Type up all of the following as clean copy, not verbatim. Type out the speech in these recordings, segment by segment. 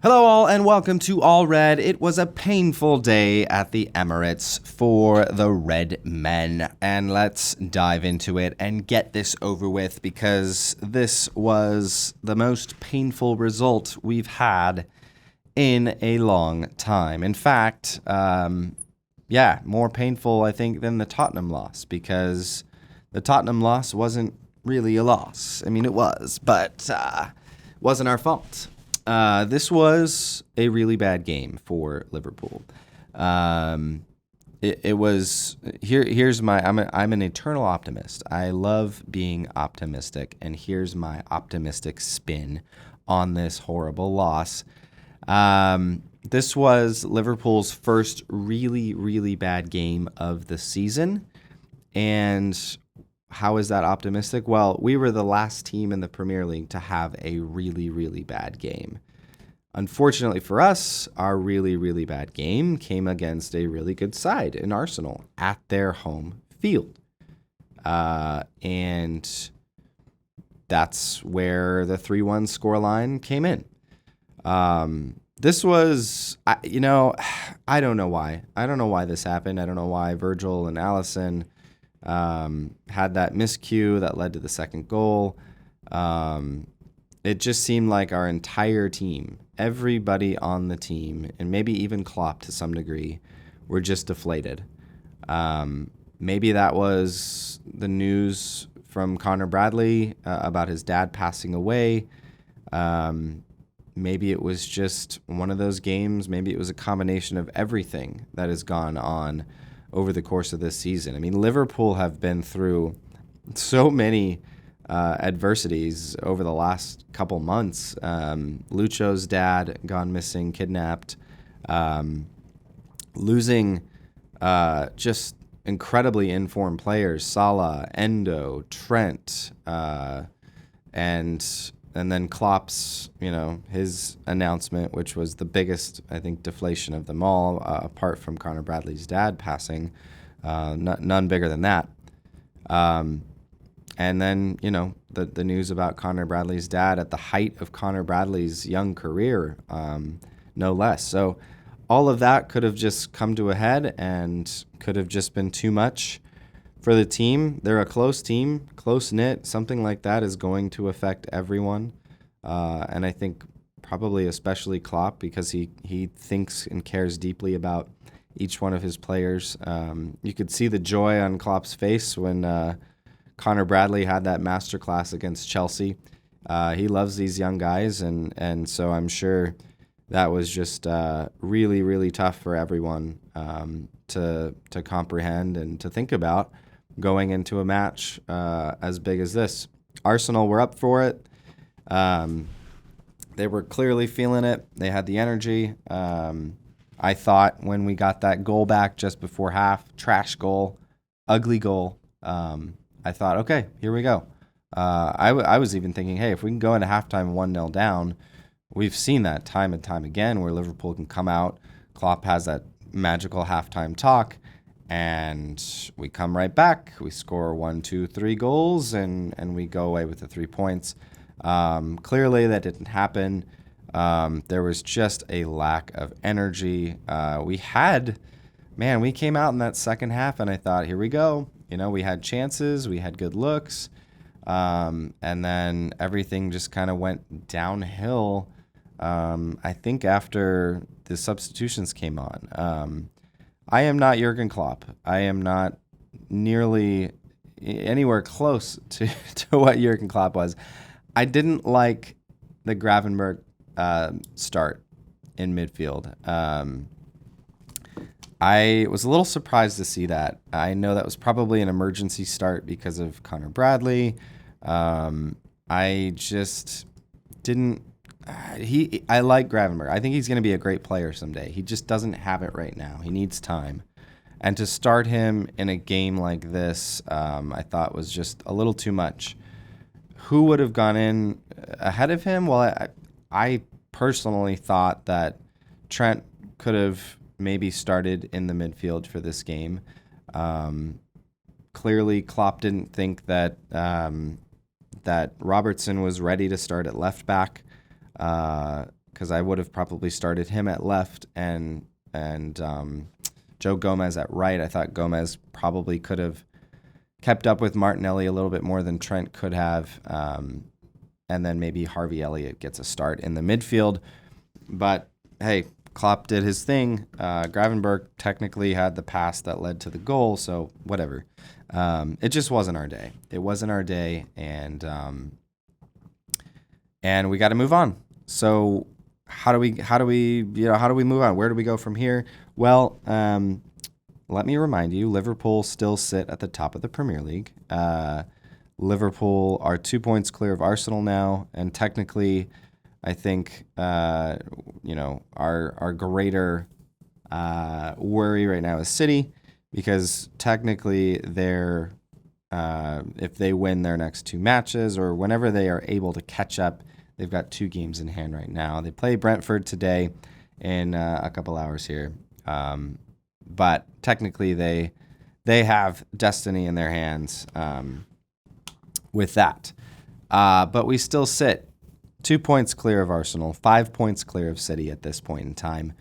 Hello, all, and welcome to All Red. It was a painful day at the Emirates for the Red Men, and let's dive into it and get this over with because this was the most painful result we've had in a long time. In fact, more painful, I think, than the Tottenham loss because the Tottenham loss wasn't really a loss. I mean, it was, but wasn't our fault. This was a really bad game for Liverpool. It was here's my I'm an eternal optimist. I love being optimistic, and here's my optimistic spin on this horrible loss. This was Liverpool's first really, really bad game of the season. And how is that optimistic? Well, we were the last team in the Premier League to have a really, really bad game. Unfortunately for us, our really, really bad game came against a really good side in Arsenal at their home field. And that's where the 3-1 scoreline came in. This was, I don't know why. I don't know why this happened. I don't know why Virgil and Alisson had that miscue that led to the second goal. It just seemed like our entire team, everybody on the team, and maybe even Klopp to some degree, were just deflated. Maybe that was the news from Connor Bradley about his dad passing away. Maybe it was just one of those games. Maybe it was a combination of everything that has gone on over the course of this season. I mean, Liverpool have been through so many adversities over the last couple months. Lucho's dad gone missing, kidnapped, losing just incredibly informed players, Salah, Endo, Trent, and then Klopp's, his announcement, which was the biggest, I think, deflation of them all, apart from Connor Bradley's dad passing, none bigger than that. And then, the news about Connor Bradley's dad at the height of Connor Bradley's young career, no less. So all of that could have just come to a head and could have just been too much for the team. They're a close team, close-knit. Something like that is going to affect everyone. And I think probably especially Klopp because he thinks and cares deeply about each one of his players. You could see the joy on Klopp's face when Connor Bradley had that masterclass against Chelsea. He loves these young guys, and so I'm sure that was just really, really tough for everyone to comprehend and to think about going into a match as big as this. Arsenal were up for it. They were clearly feeling it. They had the energy. I thought when we got that goal back just before half, trash goal, ugly goal, I thought, okay, here we go. I was even thinking, hey, if we can go into halftime 1-0 down, we've seen that time and time again where Liverpool can come out. Klopp has that magical halftime talk, and we come right back. We score 1, 2, 3 goals, and we go away with the 3 points. Clearly, that didn't happen. There was just a lack of energy. We came out in that second half, and I thought, here we go. We had chances, we had good looks, and then everything just kind of went downhill, I think, after the substitutions came on. I am not Jurgen Klopp. I am not nearly anywhere close to what Jurgen Klopp was. I didn't like the Gravenberch start in midfield. I was a little surprised to see that. I know that was probably an emergency start because of Connor Bradley. I just didn't. I like Gravenberch. I think he's going to be a great player someday. He just doesn't have it right now. He needs time. And to start him in a game like this, I thought was just a little too much. Who would have gone in ahead of him? Well, I personally thought that Trent could have maybe started in the midfield for this game. Clearly, Klopp didn't think that that Robertson was ready to start at left back because because I would have probably started him at left and Joe Gomez at right. I thought Gomez probably could have kept up with Martinelli a little bit more than Trent could have. And then maybe Harvey Elliott gets a start in the midfield. But hey, Klopp did his thing. Gravenberch technically had the pass that led to the goal, so whatever. It just wasn't our day. It wasn't our day, and we got to move on. So how do we move on? Where do we go from here? Well, let me remind you, Liverpool still sit at the top of the Premier League. Liverpool are 2 points clear of Arsenal now, and technically, I think our greater worry right now is City, because technically they're if they win their next 2 matches or whenever they are able to catch up, they've got 2 games in hand right now. They play Brentford today in a couple hours here, but technically they have destiny in their hands with that. But we still sit 2 points clear of Arsenal, 5 points clear of City at this point in time.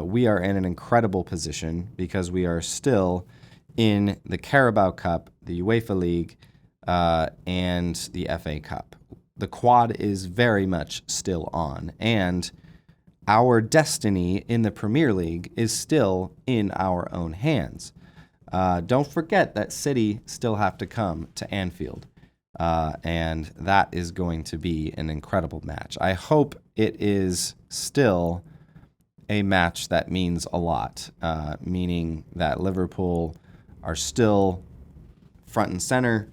We are in an incredible position because we are still in the Carabao Cup, the UEFA League, and the FA Cup. The quad is very much still on, and our destiny in the Premier League is still in our own hands. Don't forget that City still have to come to Anfield. And that is going to be an incredible match. I hope it is still a match that means a lot, meaning that Liverpool are still front and center.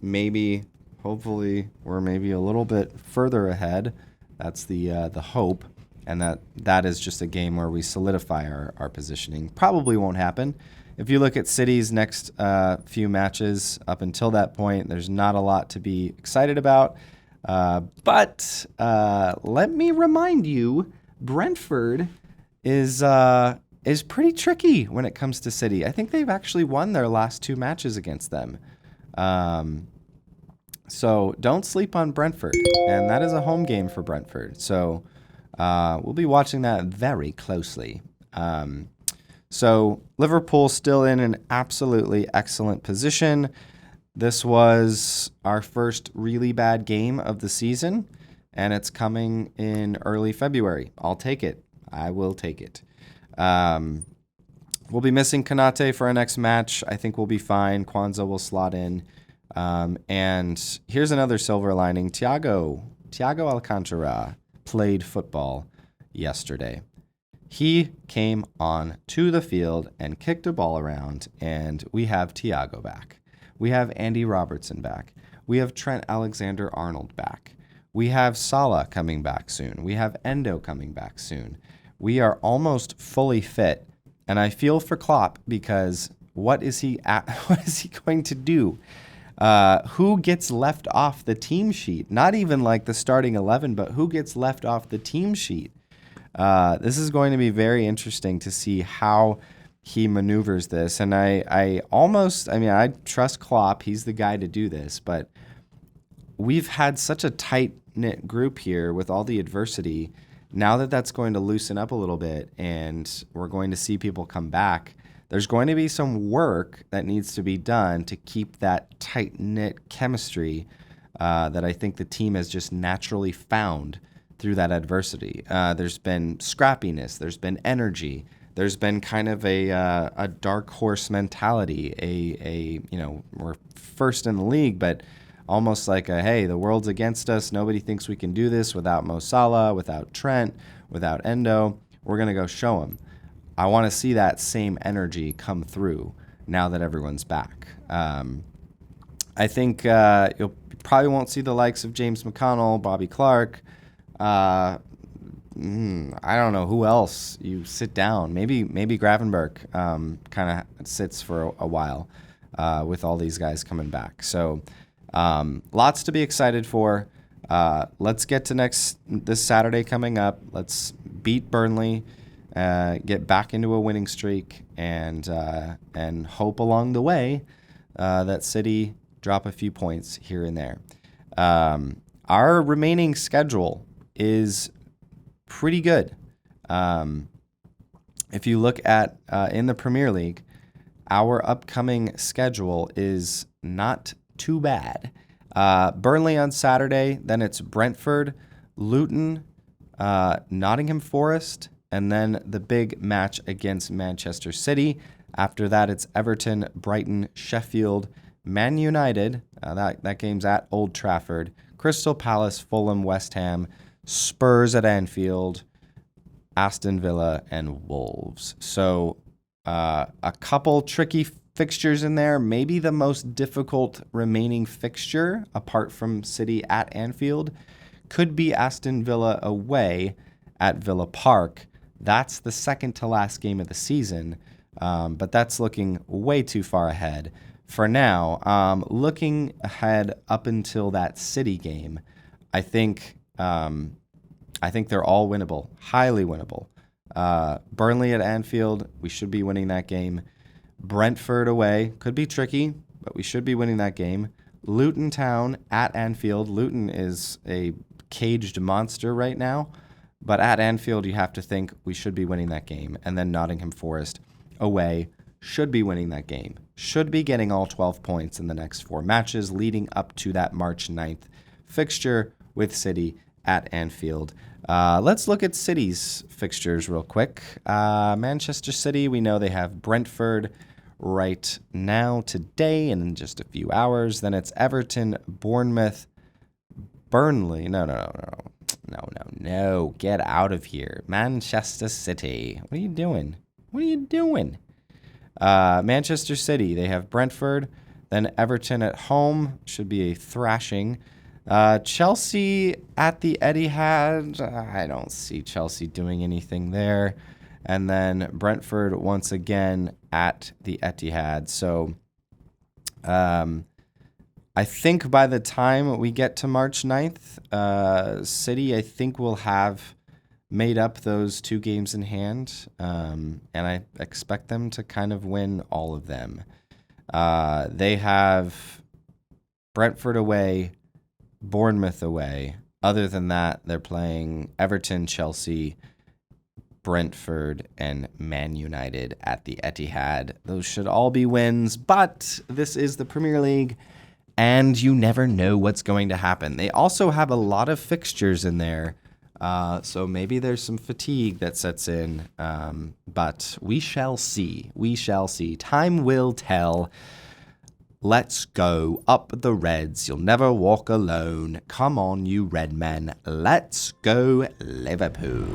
Maybe, hopefully, we're maybe a little bit further ahead. That's the hope, and that is just a game where we solidify our positioning. Probably won't happen. If you look at City's next few matches up until that point, there's not a lot to be excited about. But let me remind you, Brentford is pretty tricky when it comes to City. I think they've actually won their last 2 matches against them. So don't sleep on Brentford, and that is a home game for Brentford. So we'll be watching that very closely. So Liverpool still in an absolutely excellent position. This was our first really bad game of the season, and it's coming in early February. I'll take it. I will take it. We'll be missing Konate for our next match. I think we'll be fine. Kwanzaa will slot in. And here's another silver lining. Thiago Alcantara played football yesterday. He came on to the field and kicked a ball around, and we have Thiago back. We have Andy Robertson back. We have Trent Alexander-Arnold back. We have Salah coming back soon. We have Endo coming back soon. We are almost fully fit, and I feel for Klopp because what is he going to do? Who gets left off the team sheet? Not even like the starting 11, but who gets left off the team sheet? This is going to be very interesting to see how he maneuvers this. And I trust Klopp. He's the guy to do this. But we've had such a tight-knit group here with all the adversity. Now that that's going to loosen up a little bit and we're going to see people come back, there's going to be some work that needs to be done to keep that tight-knit chemistry that I think the team has just naturally found through that adversity. There's been scrappiness. There's been energy. There's been kind of a dark horse mentality. We're first in the league, but almost like hey, the world's against us. Nobody thinks we can do this without Mo Salah, without Trent, without Endo. We're going to go show them. I want to see that same energy come through now that everyone's back. I think you'll probably won't see the likes of James McConnell, Bobby Clark. I don't know who else you sit down. Maybe Gravenberch kind of sits for a while with all these guys coming back. So lots to be excited for. Let's get to this Saturday coming up. Let's beat Burnley, get back into a winning streak, and hope along the way that City drop a few points here and there. Our remaining schedule is pretty good. If you look at in the Premier League, our upcoming schedule is not too bad. Burnley on Saturday, then it's Brentford, Luton, Nottingham Forest, and then the big match against Manchester City. After that, it's Everton, Brighton, Sheffield, Man United. That game's at Old Trafford. Crystal Palace, Fulham, West Ham, Spurs at Anfield, Aston Villa, and Wolves. So a couple tricky fixtures in there. Maybe the most difficult remaining fixture, apart from City at Anfield, could be Aston Villa away at Villa Park. That's the second to last game of the season, but that's looking way too far ahead. For now, looking ahead up until that City game, I think they're all winnable, highly winnable. Burnley at Anfield, we should be winning that game. Brentford away, could be tricky, but we should be winning that game. Luton Town at Anfield. Luton is a caged monster right now, but at Anfield, you have to think we should be winning that game. And then Nottingham Forest away, should be winning that game. Should be getting all 12 points in the next 4 matches leading up to that March 9th fixture with City at Anfield. Let's look at City's fixtures real quick. Manchester City, we know they have Brentford right now, today, and in just a few hours. Then it's Everton, Bournemouth, Burnley. No. Get out of here. Manchester City. What are you doing? Manchester City, they have Brentford, then Everton at home. Should be a thrashing. Chelsea at the Etihad. I don't see Chelsea doing anything there. And then Brentford once again at the Etihad. So I think by the time we get to March 9th, City, I think, will have made up those 2 games in hand. And I expect them to kind of win all of them. They have Brentford away, Bournemouth away. Other than that, they're playing Everton, Chelsea, Brentford, and Man United at the Etihad. Those should all be wins, but this is the Premier League, and you never know what's going to happen. They also have a lot of fixtures in there, so maybe there's some fatigue that sets in, but we shall see. Time will tell. Let's go up the Reds. You'll never walk alone. Come on, you Red men. Let's go Liverpool.